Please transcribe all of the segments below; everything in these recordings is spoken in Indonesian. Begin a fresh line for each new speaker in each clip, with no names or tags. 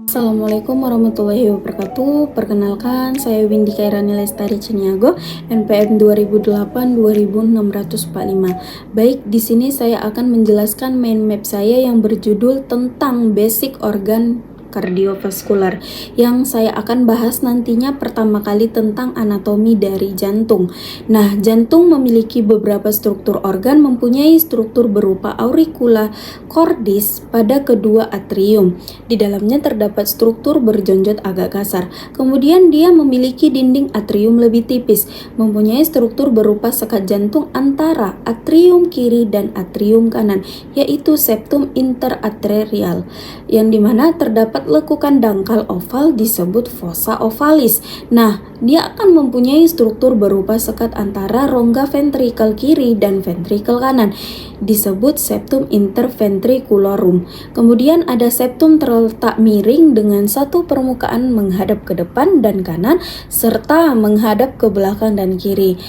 Assalamualaikum warahmatullahi wabarakatuh. Perkenalkan, saya Windy Kairani Lestari Ciniago, NPM 2008-20645. Baik, di sini saya akan menjelaskan mind map saya yang berjudul tentang basic organ kardiovaskular, yang saya akan bahas nantinya pertama kali tentang anatomi dari jantung. Nah, jantung memiliki beberapa struktur organ, mempunyai struktur berupa auricula cordis pada kedua atrium. Di dalamnya terdapat struktur berjonjot agak kasar. Kemudian dia memiliki dinding atrium lebih tipis, mempunyai struktur berupa sekat jantung antara atrium kiri dan atrium kanan, yaitu septum interarterial, yang dimana terdapat lekukan dangkal oval disebut fossa ovalis. Nah, dia akan mempunyai struktur berupa sekat antara rongga ventrikel kiri dan ventrikel kanan, disebut septum interventricularum. Kemudian ada septum terletak miring dengan satu permukaan menghadap ke depan dan kanan, serta menghadap ke belakang dan kiri.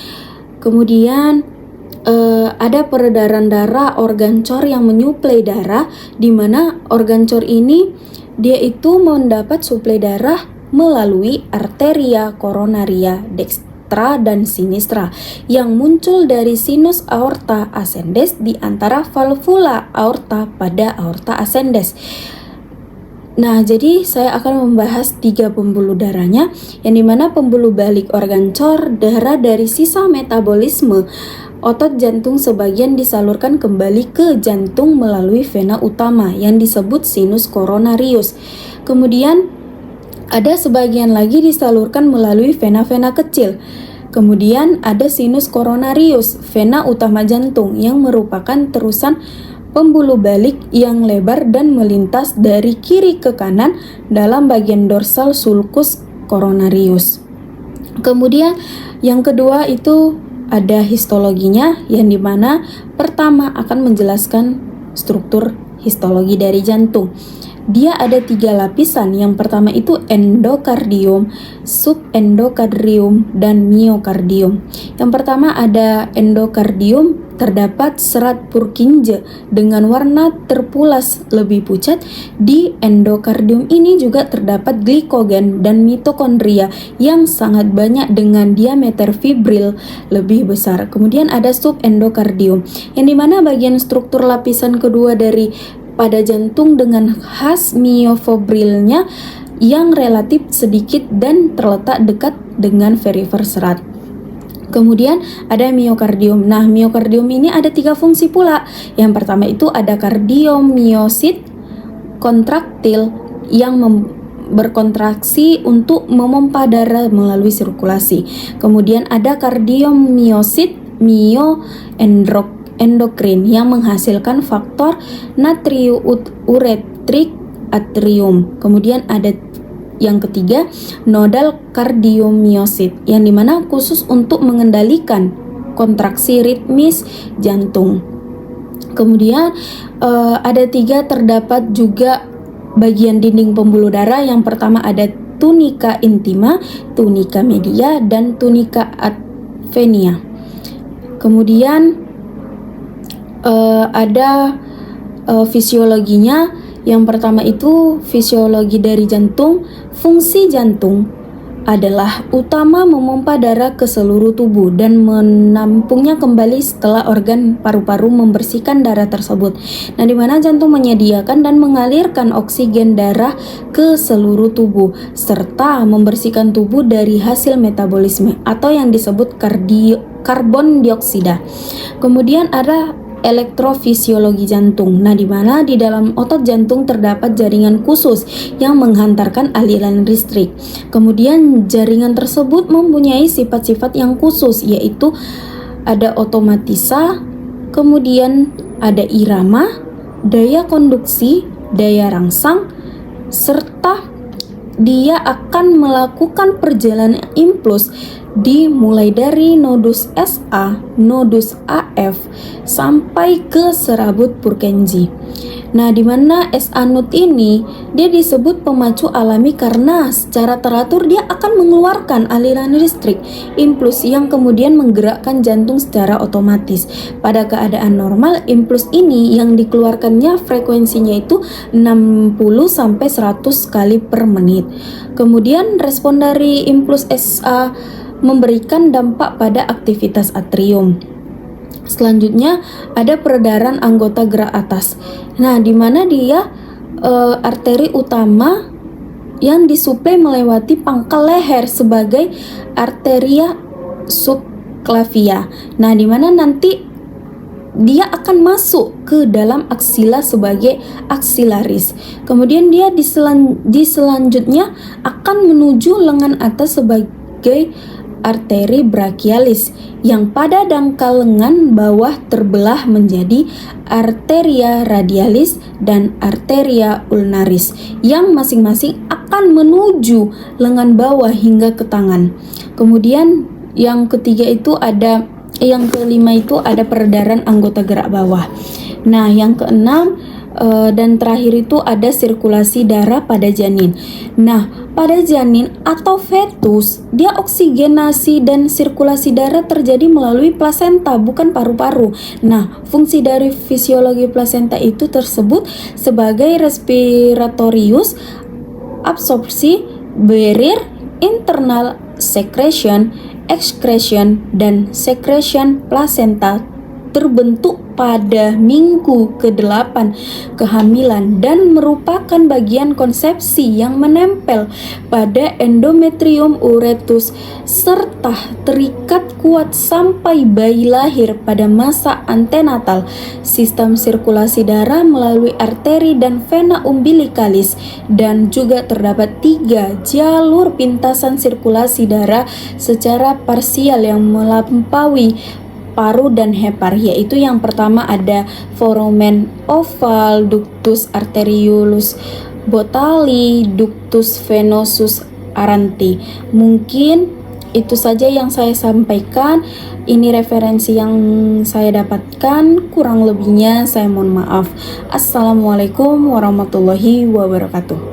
Kemudian ada peredaran darah organ cor yang menyuplai darah, di mana organ cor ini dia itu mendapat suplai darah melalui arteria coronaria dextra dan sinistra yang muncul dari sinus aorta ascendens di antara valvula aorta pada aorta ascendens. Nah, jadi saya akan membahas 3 pembuluh darahnya, yang dimana pembuluh balik organ cor, darah dari sisa metabolisme otot jantung sebagian disalurkan kembali ke jantung melalui vena utama yang disebut sinus coronarius. Kemudian ada sebagian lagi disalurkan melalui vena-vena kecil. Kemudian ada sinus coronarius, vena utama jantung, yang merupakan terusan pembuluh balik yang lebar dan melintas dari kiri ke kanan dalam bagian dorsal sulcus coronarius. Kemudian yang kedua itu ada histologinya, yang dimana pertama akan menjelaskan struktur histologi dari jantung. Dia ada 3 lapisan. Yang pertama itu endokardium, subendokardrium, dan miokardium. Yang pertama ada endokardium, terdapat serat Purkinje dengan warna terpulas lebih pucat. Di endokardium ini juga terdapat glikogen dan mitokondria yang sangat banyak dengan diameter fibril lebih besar. Kemudian ada subendokardium, yang dimana bagian struktur lapisan kedua dari pada jantung dengan khas miofibrilnya yang relatif sedikit dan terletak dekat dengan perifer serat. Kemudian ada miokardium. Nah, miokardium ini ada 3 fungsi pula. Yang pertama itu ada kardiomiosit kontraktil yang berkontraksi untuk memompa darah melalui sirkulasi. Kemudian ada kardiomiosit endokrin yang menghasilkan faktor natriuretrik atrium. Kemudian ada yang ketiga, nodal kardiomiosit, yang dimana khusus untuk mengendalikan kontraksi ritmis jantung. Kemudian ada 3 terdapat juga bagian dinding pembuluh darah. Yang pertama ada tunica intima, tunica media, dan tunica advenia. Kemudian ada fisiologinya. Yang pertama itu fisiologi dari jantung. Fungsi jantung adalah utama memompa darah ke seluruh tubuh dan menampungnya kembali setelah organ paru-paru membersihkan darah tersebut. Nah, di mana jantung menyediakan dan mengalirkan oksigen darah ke seluruh tubuh serta membersihkan tubuh dari hasil metabolisme atau yang disebut karbon dioksida. Kemudian ada elektrofisiologi jantung. Nah, di mana di dalam otot jantung terdapat jaringan khusus yang menghantarkan aliran listrik. Kemudian jaringan tersebut mempunyai sifat-sifat yang khusus, yaitu ada otomatisa, kemudian ada irama, daya konduksi, daya rangsang, serta dia akan melakukan perjalanan impuls dimulai dari nodus SA, nodus AF, sampai ke serabut Purkinje. Nah, di mana S-anut ini dia disebut pemacu alami karena secara teratur dia akan mengeluarkan aliran listrik impuls yang kemudian menggerakkan jantung secara otomatis. Pada keadaan normal, impuls ini yang dikeluarkannya frekuensinya itu 60 sampai 100 kali per menit. Kemudian respon dari impuls SA memberikan dampak pada aktivitas atrium. Selanjutnya ada peredaran anggota gerak atas. Nah, di mana dia arteri utama yang disuplai melewati pangkal leher sebagai arteria subclavia. Nah, di mana nanti dia akan masuk ke dalam aksila sebagai aksilaris. Kemudian dia di selanjutnya akan menuju lengan atas sebagai arteri brachialis yang pada dangkal lengan bawah terbelah menjadi arteria radialis dan arteria ulnaris yang masing-masing akan menuju lengan bawah hingga ke tangan. Kemudian yang kelima itu ada peredaran anggota gerak bawah. Nah, yang keenam dan terakhir itu ada sirkulasi darah pada janin. Nah, pada janin atau fetus, dia oksigenasi dan sirkulasi darah terjadi melalui plasenta, bukan paru-paru. Nah, fungsi dari fisiologi plasenta itu tersebut sebagai respiratorius, absorpsi, barrier, internal secretion, excretion, dan secretion placenta terbentuk pada minggu ke-8 kehamilan dan merupakan bagian konsepsi yang menempel pada endometrium uretus serta terikat kuat sampai bayi lahir pada masa antenatal. Sistem sirkulasi darah melalui arteri dan vena umbilikalis dan juga terdapat 3 jalur pintasan sirkulasi darah secara parsial yang melampaui paru dan hepar, yaitu yang pertama ada foramen oval, ductus arteriosus botali, ductus venosus aranti. Mungkin itu saja yang saya sampaikan. Ini referensi yang saya dapatkan, kurang lebihnya saya mohon maaf. Assalamualaikum warahmatullahi wabarakatuh.